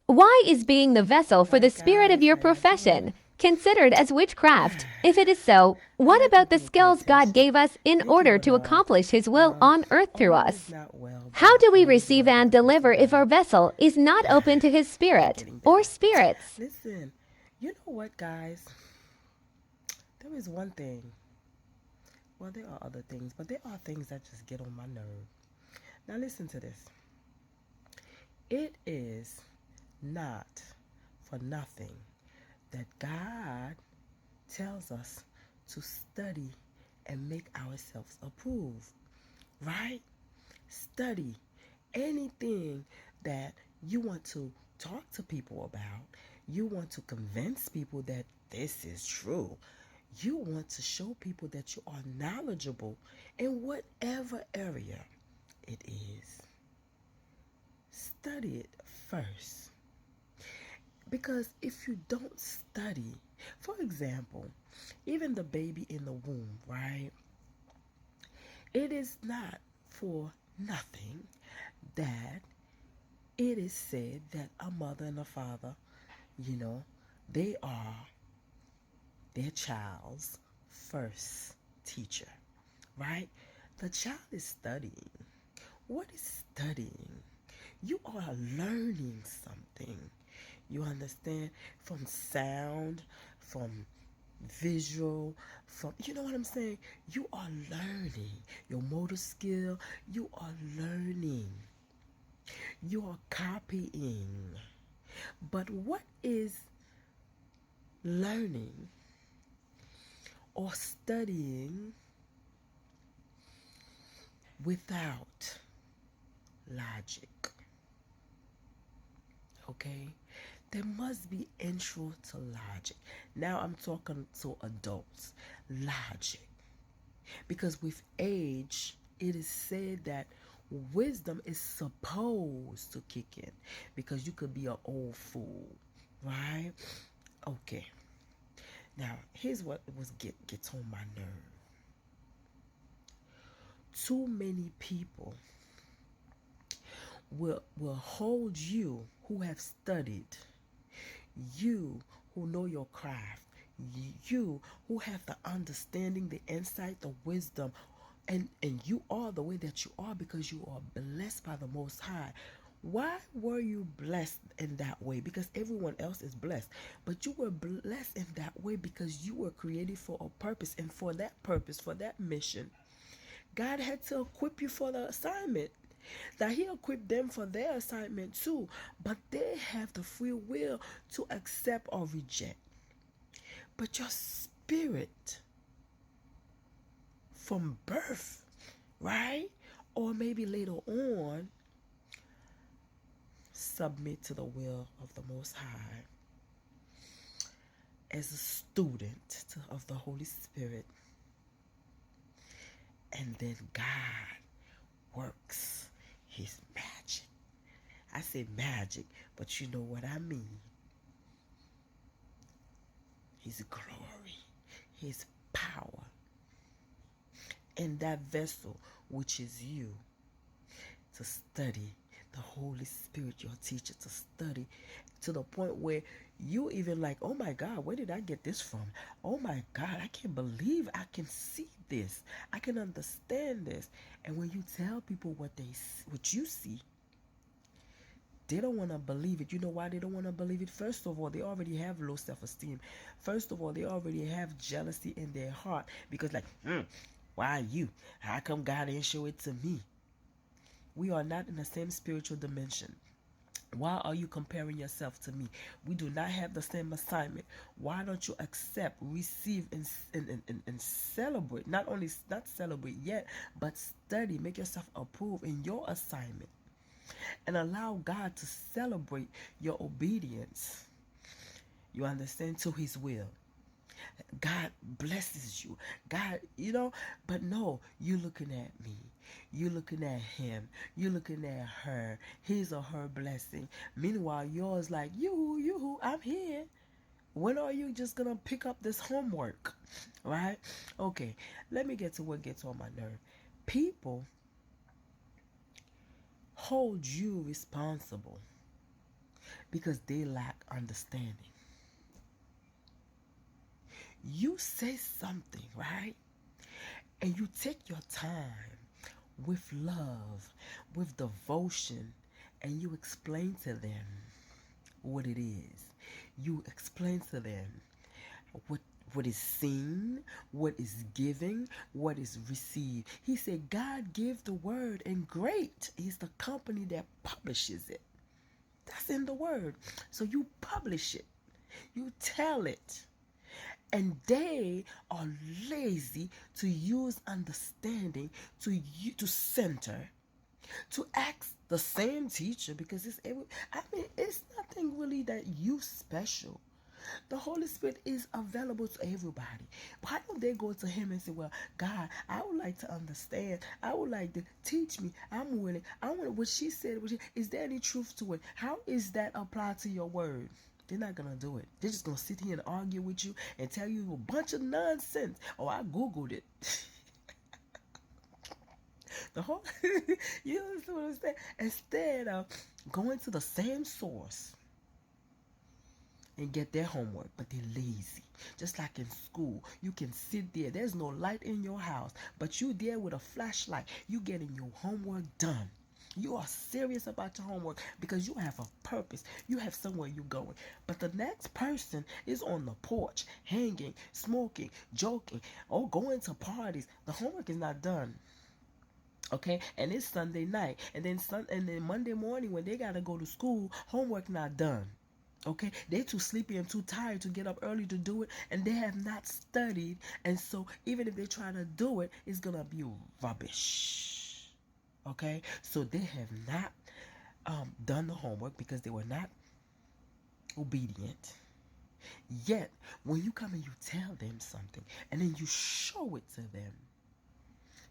Why is being the vessel for the Hi spirit of guys, your how y'all profession doing? considered as witchcraft? If it is so, I what like when about the people pay skills God attention. gave us in Thank you, order to Bernard. accomplish His will on earth through All is us? not well, How but do we all is receive well by and the grace deliver of if God. our vessel is not open to His I'm Spirit getting or better. spirits? Listen, you know what, guys? There is one thing. Well, there are other things, but there are things that just get on my nerve. Now, listen to this. It is not for nothing that God tells us to study and make ourselves approved, right? Study anything that you want to talk to people about. You want to convince people that this is true. You want to show people that you are knowledgeable in whatever area it is. Study it first. Because if you don't study, for example, even the baby in the womb, right? It is not for nothing that it is said that a mother and a father, you know, they are their child's first teacher, right? The child is studying. What is studying? You are learning something. You understand? From sound, from visual, from, you know what I'm saying? You are learning your motor skill. You are learning. You are copying. But what is learning or studying without logic? Okay? There must be intro to logic. Now I'm talking to adults. Logic. Because with age, it is said that wisdom is supposed to kick in because you could be an old fool, right? Okay. Now, here's what was gets on my nerve. Too many people will hold you who have studied, you who know your craft, you who have the understanding, the insight, the wisdom, and you are the way that you are because you are blessed by the Most High. Why were you blessed in that way? Because everyone else is blessed, but you were blessed in that way because you were created for a purpose, and for that purpose, for that mission, God had to equip you for the assignment. That He equipped them for their assignment too, but they have the free will to accept or reject. But your spirit from birth, right? Or maybe later on, submit to the will of the Most High as a student of the Holy Spirit. And then God works His magic. I say magic, but you know what I mean. His glory, His power in that vessel, which is you, to study. The Holy Spirit, your teacher, to study to the point where you even like, oh my God, where did I get this from? Oh my God, I can't believe I can see this. I can understand this. And when you tell people what you see, they don't want to believe it. You know why they don't want to believe it? First of all, they already have low self-esteem. First of all, they already have jealousy in their heart because like, why you? How come God didn't show it to me? We are not in the same spiritual dimension. Why are you comparing yourself to me? We do not have the same assignment. Why don't you accept, receive, and celebrate? Not only not celebrate yet, but study. Make yourself approved in your assignment. And allow God to celebrate your obedience. You understand? To His will. God blesses you. God, but no, you looking at me. You looking at him. You looking at her. His or her blessing. Meanwhile, yours like, you, I'm here. When are you just gonna pick up this homework? Right? Okay, let me get to what gets on my nerve. People hold you responsible. because they lack understanding. You say something, right? And you take your time with love, with devotion, and you explain to them what it is. You explain to them what what is seen, what is given, what is received. He said God gives the word, and great is the company that publishes it. That's in the word. So you publish it. You tell it. And they are lazy to use understanding to center, to ask the same teacher, because it's nothing really that you special. The Holy Spirit is available to everybody. Why don't they go to him and say, well, God, I would like to understand. I would like to teach me. I'm willing. I want what she said. Is there any truth to it? How is that applied to your word? They're not going to do it. They're just going to sit here and argue with you and tell you a bunch of nonsense. Oh, I Googled it. The whole, you understand what I'm saying? Instead of going to the same source and get their homework, but they're lazy. Just like in school, you can sit there. There's no light in your house, but you there with a flashlight. You getting your homework done. You are serious about your homework because you have a purpose. You have somewhere you're going. But the next person is on the porch, hanging, smoking, joking, or going to parties. The homework is not done. Okay, and it's Sunday night, and then Monday morning when they gotta go to school, homework not done. Okay, they too sleepy and too tired to get up early to do it, and they have not studied, and so even if they try to do it, it's gonna be rubbish. Okay, so they have not done the homework because they were not obedient. Yet when you come and you tell them something and then you show it to them,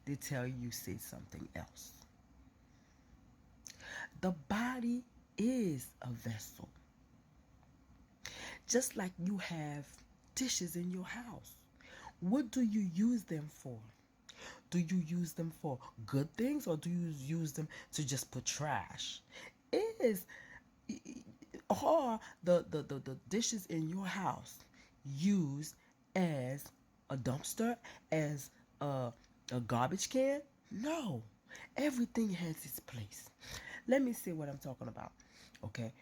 they tell you say something else. The body is a vessel. Just like you have dishes in your house. What do you use them for? Do you use them for good things, or do you use them to just put trash? Is Are the dishes in your house used as a dumpster, as a garbage can? No. Everything has its place. Let me see what I'm talking about. Okay.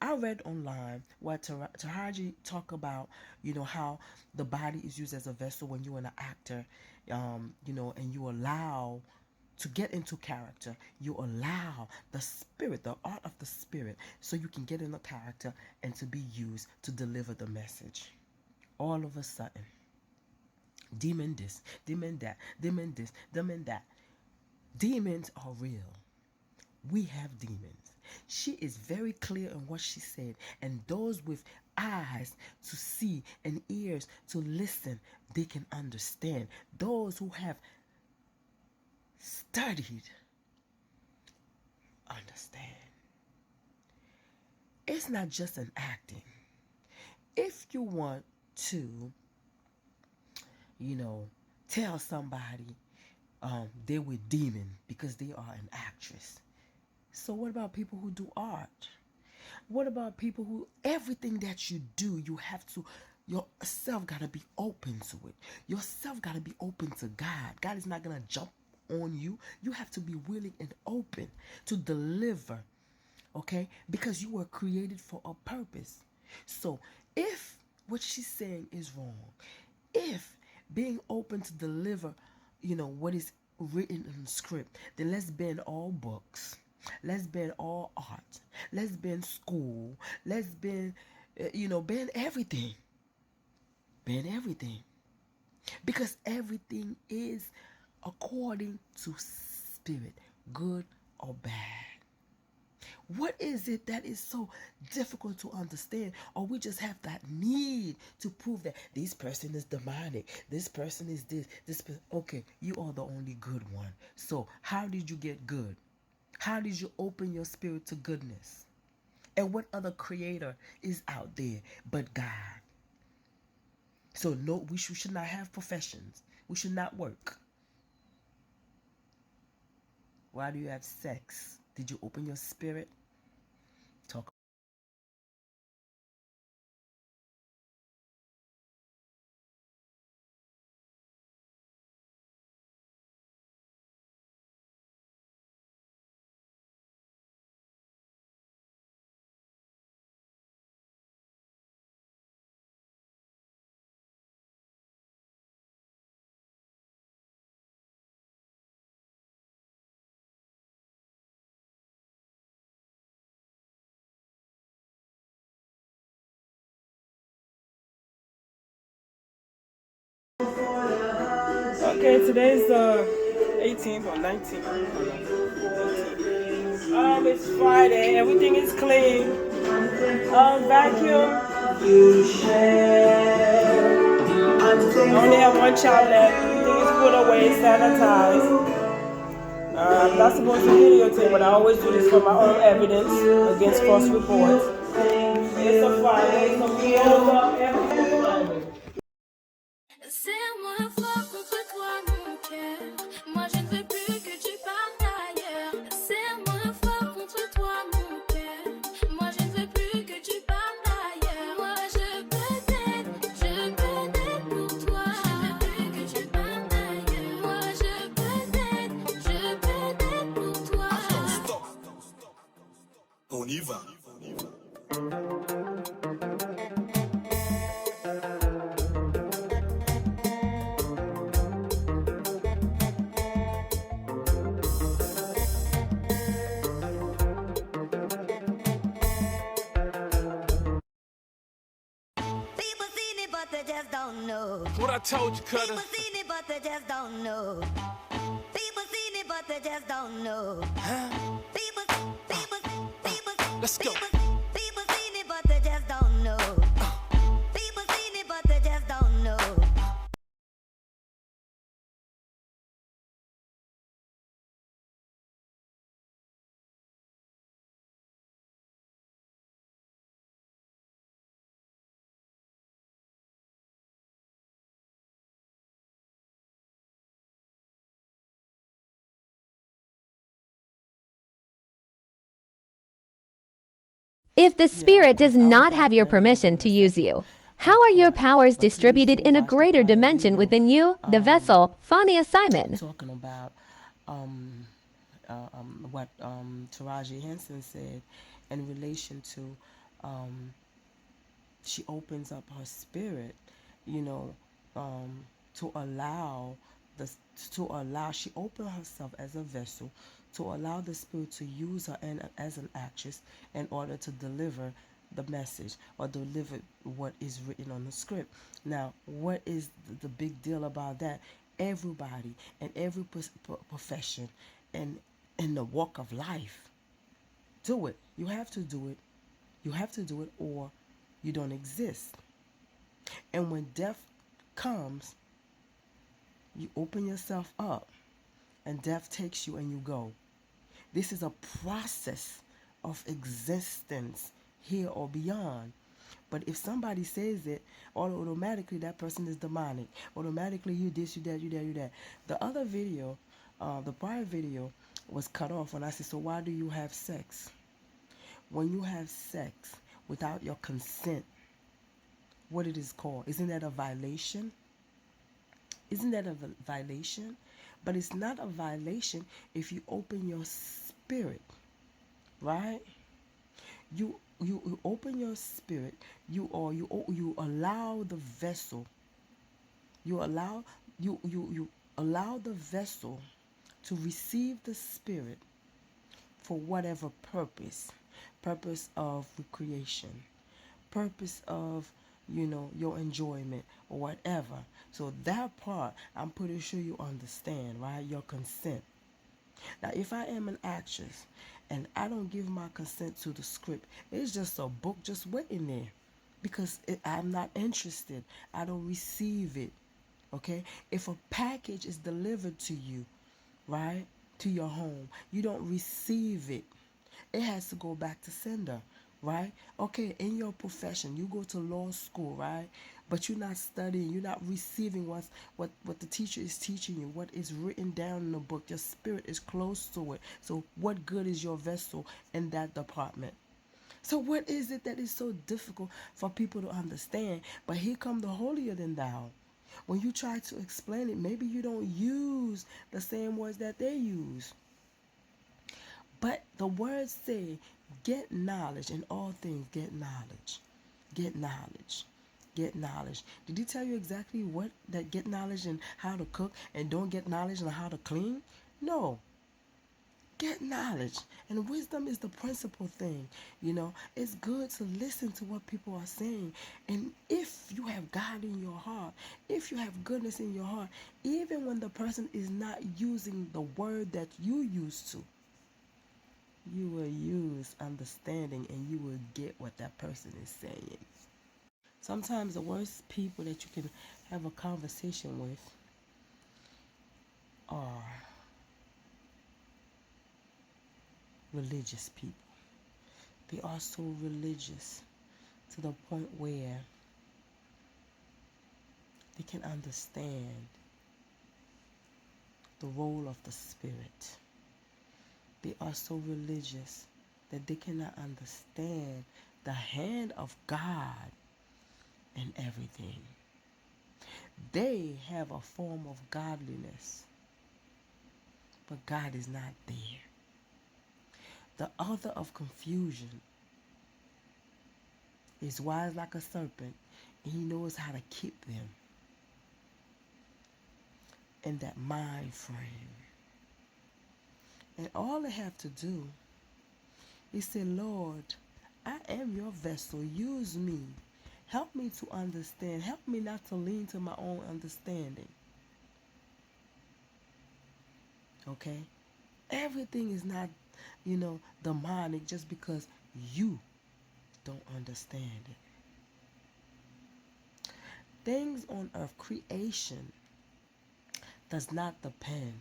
I read online what Taraji talk about, how the body is used as a vessel when you're an actor, and you allow to get into character. You allow the spirit, the art of the spirit, so you can get in the character and to be used to deliver the message. All of a sudden, demon this, demon that, demon this, demon that. Demons are real. We have demons. She is very clear in what she said, and those with eyes to see and ears to listen, they can understand. Those who have studied understand. It's not just an acting. If you want to, tell somebody they're with demon because they are an actress. So what about people who do art? What about people who, everything that you do, you have to, yourself got to be open to it. Yourself got to be open to God. God is not going to jump on you. You have to be willing and open to deliver, okay? Because you were created for a purpose. So if what she's saying is wrong, if being open to deliver, what is written in the script, then let's ban all books. Let's ban all art. Let's ban school. Let's ban, ban everything. Ban everything. Because everything is according to spirit, good or bad. What is it that is so difficult to understand? Or we just have that need to prove that this person is demonic, this person is this person. Okay, you are the only good one. So how did you get good? How did you open your spirit to goodness? And what other creator is out there but God? So no, we should not have professions. We should not work. Why do you have sex? Did you open your spirit talk. Okay, today's the 18th or 19th. It's Friday. Everything is clean. Vacuum. I only have one child left. Everything is put away, sanitized. I'm not supposed to videotape, but I always do this for my own evidence against false reports. It's a Friday, so we over everything. Serre-moi fort contre toi, mon cœur. Moi, je ne veux plus que tu partes ailleurs. Serre-moi fort contre toi, mon cœur. Moi, je ne veux plus que tu partes ailleurs. Moi, je peux t'aider pour toi. Je ne veux plus que tu partes ailleurs. Moi, je peux t'aider pour toi. Stop. On y va. People seen it, but they just don't know. What I told you, Cutter. People seen it, but they just don't know. People seen it, but they just don't know. People, Let's go. People seen it, but they just don't know. People seen it, but they just don't know. If the Spirit does not have your permission to use you, how are your powers distributed in a greater dimension within you, the vessel, Fania Simon? Talking about what Taraji Henson said in relation to she opens up her spirit, you know, to allow she opened herself as a vessel to allow the Spirit to use her as an actress in order to deliver the message or deliver what is written on the script. Now, what is the big deal about that? Everybody in every profession and in the walk of life, do it. You have to do it. You have to do it, or you don't exist. And when death comes, you open yourself up and death takes you and you go. This is a process of existence here or beyond. But if somebody says it, automatically that person is demonic. Automatically you this, you that, you that, you that. The other video, the prior video was cut off when I said, so why do you have sex? When you have sex without your consent, what it is called, isn't that a violation? Isn't that a violation? But it's not a violation if you open your spirit, right? You open your spirit. You allow the vessel. You allow the vessel to receive the Spirit for whatever purpose of recreation, purpose of your enjoyment or whatever. So that part I'm pretty sure you understand, right? Your consent. Now if I am an actress and I don't give my consent to the script, it's just a book just waiting there because I'm not interested. I don't receive it. Okay? If a package is delivered to you, right, to your home, you don't receive it. It has to go back to sender, right? Okay, in your profession, you go to law school, right? But you're not studying, you're not receiving what the teacher is teaching you, what is written down in the book. Your spirit is close to it. So what good is your vessel in that department? So what is it that is so difficult for people to understand? But here come the holier than thou. When you try to explain it, maybe you don't use the same words that they use. But the words say, get knowledge in all things, get knowledge. Get knowledge. Get knowledge. Did he tell you exactly what that get knowledge and how to cook and don't get knowledge and how to clean? No. Get knowledge. And wisdom is the principal thing. You know, it's good to listen to what people are saying. And if you have God in your heart, if you have goodness in your heart, even when the person is not using the word that you used to, you will use understanding and you will get what that person is saying. Sometimes the worst people that you can have a conversation with are religious people. They are so religious to the point where they can understand the role of the Spirit. They are so religious that they cannot understand the hand of God in everything. They have a form of godliness, but God is not there. The author of confusion is wise like a serpent, and he knows how to keep them in that mind frame. And all they have to do is say, Lord, I am your vessel. Use me. Help me to understand. Help me not to lean to my own understanding. Okay? Everything is not, demonic just because you don't understand it. Things on earth, creation, does not depend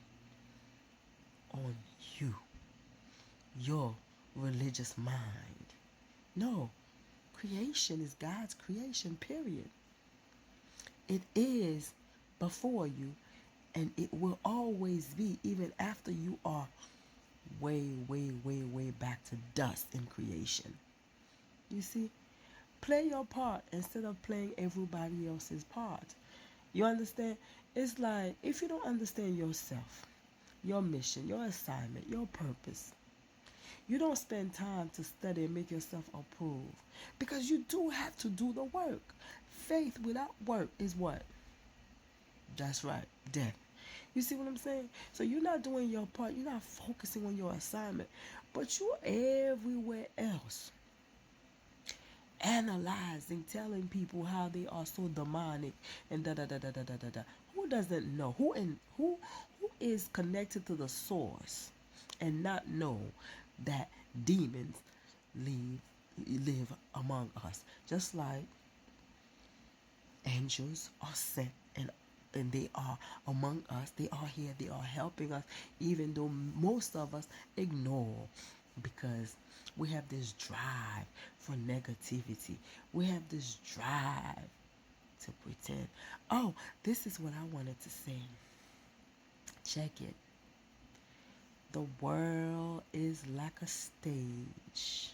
on you, your religious mind. No, creation is God's creation, period. It is before you, and it will always be, even after you are way, way, way, way back to dust in creation. You see? Play your part instead of playing everybody else's part. You understand? It's like, if you don't understand yourself, your mission, your assignment, your purpose, you don't spend time to study and make yourself approved, because you do have to do the work. Faith without work is what? That's right, death. You see what I'm saying? So you're not doing your part. You're not focusing on your assignment, but you're everywhere else, analyzing, telling people how they are so demonic and da da da da da da da da. Who doesn't know? Who is connected to the source and not know that demons live among us? Just like angels are sent and they are among us. They are here. They are helping us, even though most of us ignore, because we have this drive for negativity. We have this drive to pretend. Oh, this is what I wanted to say. Check it. The world is like a stage,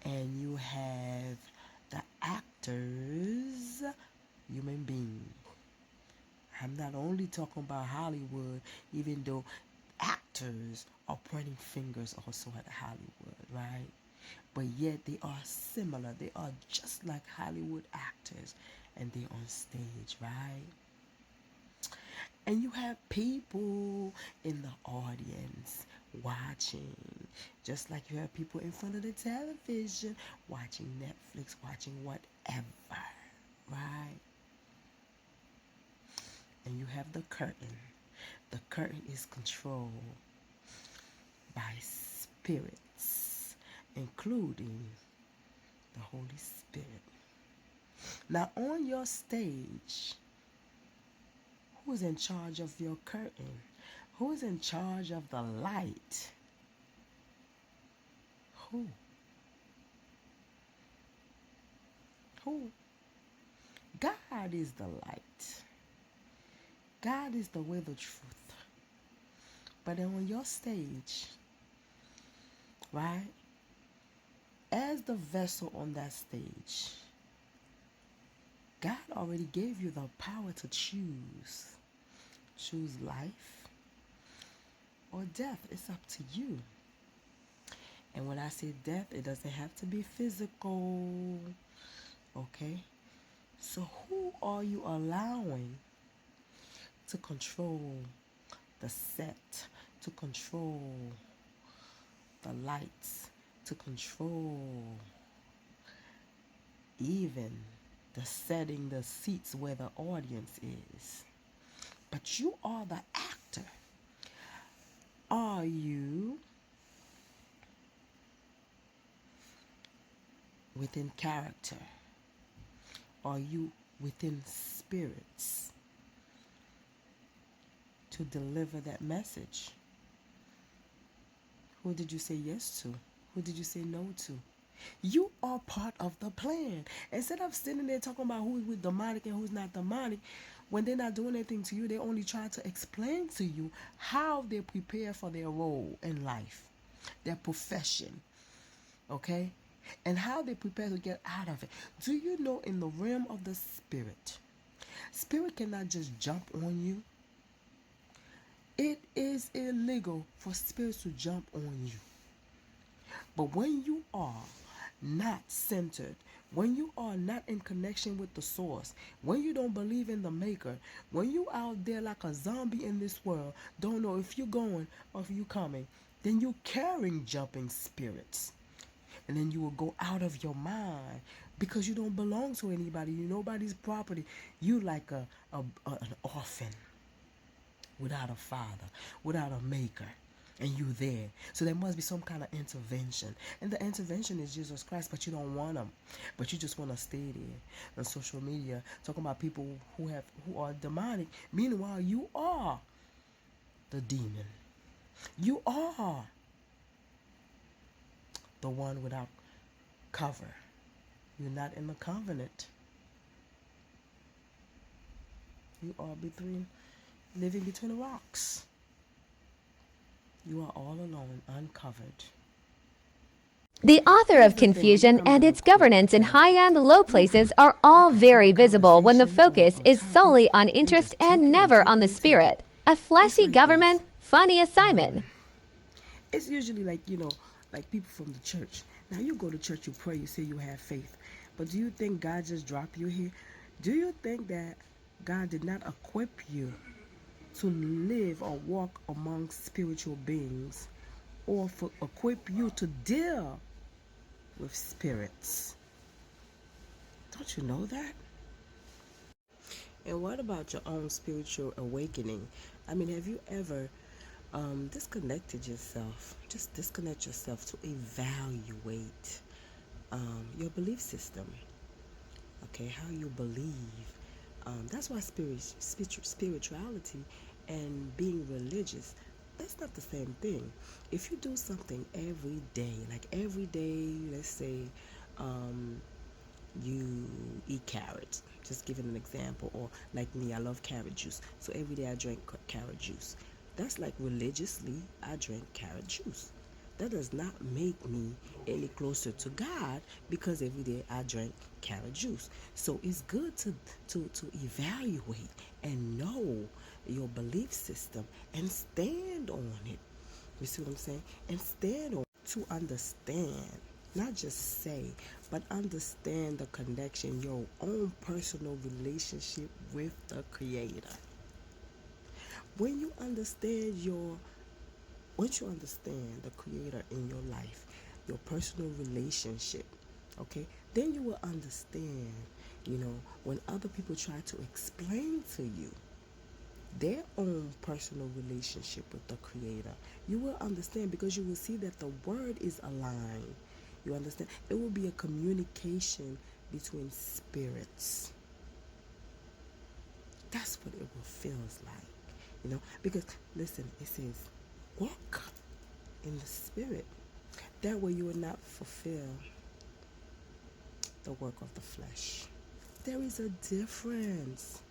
and you have the actors, human beings. I'm not only talking about Hollywood, even though actors are pointing fingers also at Hollywood, right? But yet they are similar. They are just like Hollywood actors, and they're on stage, right? And you have people in the audience watching, just like you have people in front of the television watching Netflix, watching whatever, right? And you have the curtain. The curtain is controlled by spirits, including the Holy Spirit. Now, on your stage, who's in charge of your curtain? Who's in charge of the light? Who? God is the light. God is the way, the truth. But then on your stage, right, as the vessel on that stage, God already gave you the power to choose. Choose life or death. It's up to you. And when I say death, it doesn't have to be physical. Okay? So who are you allowing to control the set, to control the lights, to control even the setting the seats where the audience is? But you are the actor. Are you within character? Are you within spirits to deliver that message? Who did you say yes to? Who did you say no to? You are part of the plan. Instead of sitting there talking about who's demonic and who's not demonic, when they're not doing anything to you, they only try to explain to you how they prepare for their role in life, their profession, okay? And how they prepare to get out of it. Do you know in the realm of the spirit, spirit cannot just jump on you. It is illegal for spirits to jump on you. But when you are not centered, when you are not in connection with the source, when you don't believe in the maker, when you out there like a zombie in this world, don't know if you're going or if you're coming, then you're carrying jumping spirits. And then you will go out of your mind because you don't belong to anybody. You're nobody's property. You like an orphan without a father, without a maker. And you there. So there must be some kind of intervention. And the intervention is Jesus Christ, but you don't want him. But you just want to stay there on social media talking about people who are demonic. Meanwhile, you are the demon. You are the one without cover. You're not in the covenant. You are living between the rocks. You are all alone, uncovered. The author of confusion and its governance in high and low places are all very visible when the focus is solely on interest and never on the spirit. A flashy government, funny assignment. It's usually like people from the church. Now you go to church, you pray, you say you have faith. But do you think God just dropped you here? Do you think that God did not equip you to live or walk among spiritual beings, or equip you to deal with spirits? Don't you know that? And what about your own spiritual awakening? I mean, have you ever disconnected yourself? Just disconnect yourself to evaluate your belief system. Okay, how you believe. That's why spirituality and being religious, that's not the same thing. If you do something every day, let's say you eat carrots, just giving an example, or like me, I love carrot juice, so every day I drink carrot juice. That's like religiously I drink carrot juice. That does not make me any closer to God because every day I drink carrot juice. So it's good to evaluate and know your belief system and stand on it. You see what I'm saying? And stand on it to understand, not just say, but understand the connection, your own personal relationship with the Creator. Once you understand the Creator in your life, your personal relationship, okay, then you will understand, when other people try to explain to you their own personal relationship with the Creator, you will understand, because you will see that the word is aligned. You understand? It will be a communication between spirits. That's what it will feel like, because listen, it says, walk in the spirit. That way you will not fulfill the work of the flesh. There is a difference.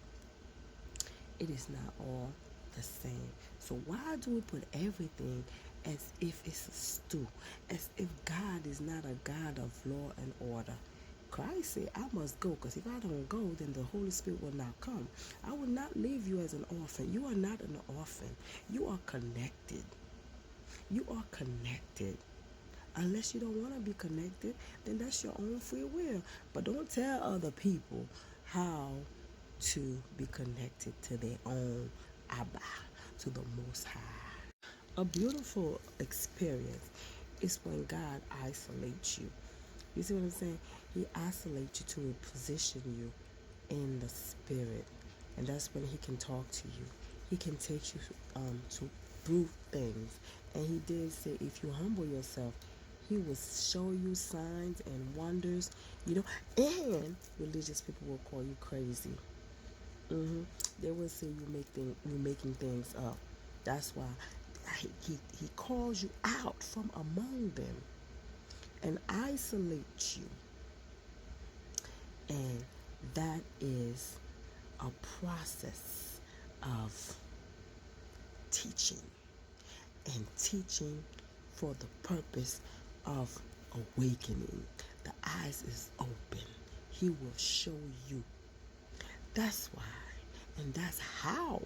It is not all the same. So why do we put everything as if it's a stew, as if God is not a God of law and order. Christ said, I must go, because if I don't go, then the Holy Spirit will not come. I will not leave you as an orphan. You are not an orphan. You are connected. You are connected. Unless you don't want to be connected, then that's your own free will. But don't tell other people how to be connected to their own Abba, to the Most High. A beautiful experience is when God isolates you. You see what I'm saying? He isolates you to position you in the spirit. And that's when he can talk to you. He can take you through things. And he did say, if you humble yourself, he will show you signs and wonders, and religious people will call you crazy. They will say you're making things up. That's why he calls you out from among them and isolates you. And that is a process of teaching, and teaching for the purpose of awakening. The eyes is open. He will show you. That's why, and that's how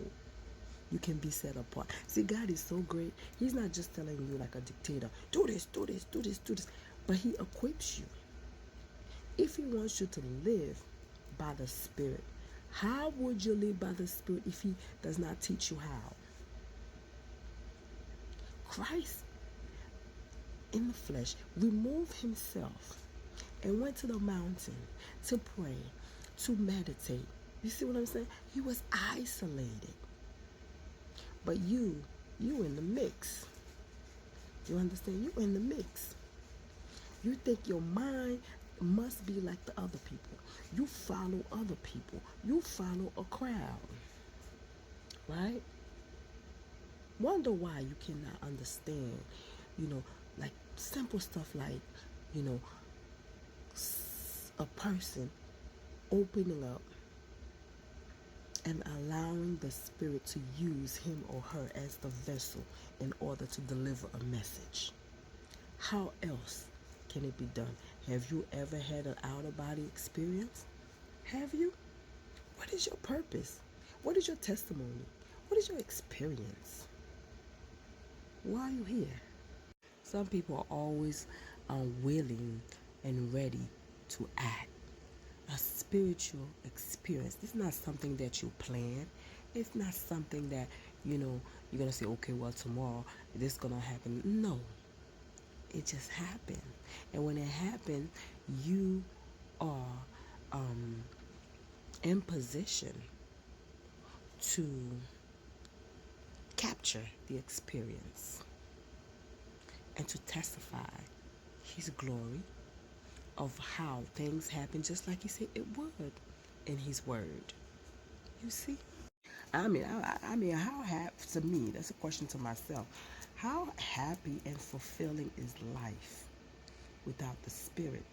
you can be set apart. See, God is so great. He's not just telling you like a dictator, do this, do this, do this, do this, but he equips you. If he wants you to live by the Spirit, how would you live by the Spirit if he does not teach you how? Christ in the flesh removed himself and went to the mountain to pray, to meditate. You see what I'm saying? He was isolated. But you in the mix. You understand? You in the mix. You think your mind must be like the other people. You follow other people. You follow a crowd. Right? Wonder why you cannot understand, like simple stuff like, a person opening up and allowing the Spirit to use him or her as the vessel in order to deliver a message. How else can it be done? Have you ever had an out-of-body experience? Have you? What is your purpose? What is your testimony? What is your experience? Why are you here? Some people are always willing and ready to act. A spiritual experience. It's not something that you plan. It's not something that, you're going to say, okay, well, tomorrow this is going to happen. No. It just happened. And when it happened, you are in position to capture the experience and to testify his glory of how things happen just like he said it would in his word. You see? I mean, how happy, to me, that's a question to myself. How happy and fulfilling is life without the Spirit?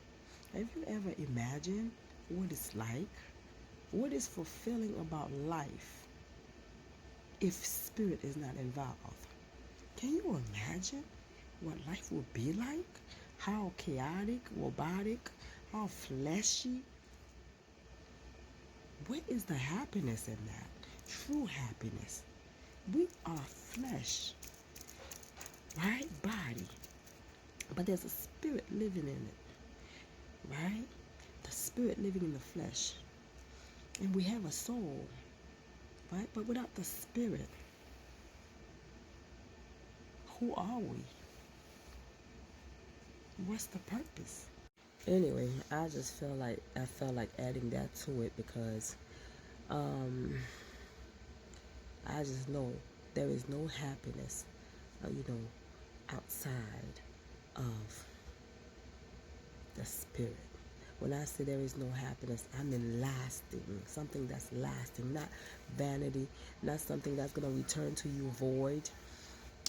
Have you ever imagined what it's like? What is fulfilling about life if Spirit is not involved? Can you imagine what life would be like? How chaotic, robotic, how fleshy. What is the happiness in that? True happiness. We are flesh, right? Body. But there's a spirit living in it, right? The spirit living in the flesh. And we have a soul, right? But without the Spirit, who are we? What's the purpose? Anyway, I felt like adding that to it because I just know there is no happiness, outside of the Spirit. When I say there is no happiness, I mean lasting, something that's lasting, not vanity, not something that's going to return to you void.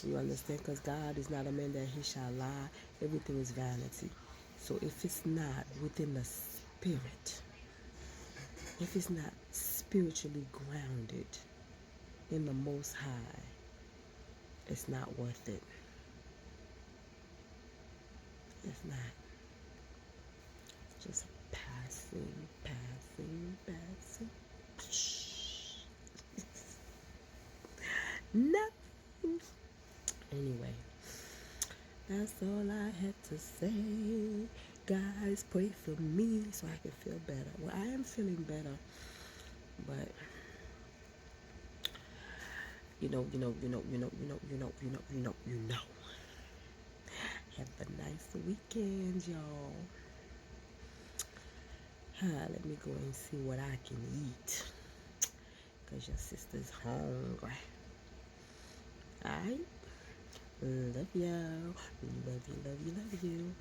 You understand? Because God is not a man that he shall lie. Everything is vanity. So if it's not within the Spirit, if it's not spiritually grounded in the Most High, it's not worth it. It's not. It's just passing. Nothing. Anyway, that's all I had to say. Guys, pray for me so I can feel better. Well, I am feeling better, but you know. Have a nice weekend, y'all. Let me go and see what I can eat, cause your sister's hungry. Alright? Love y'all. Love you.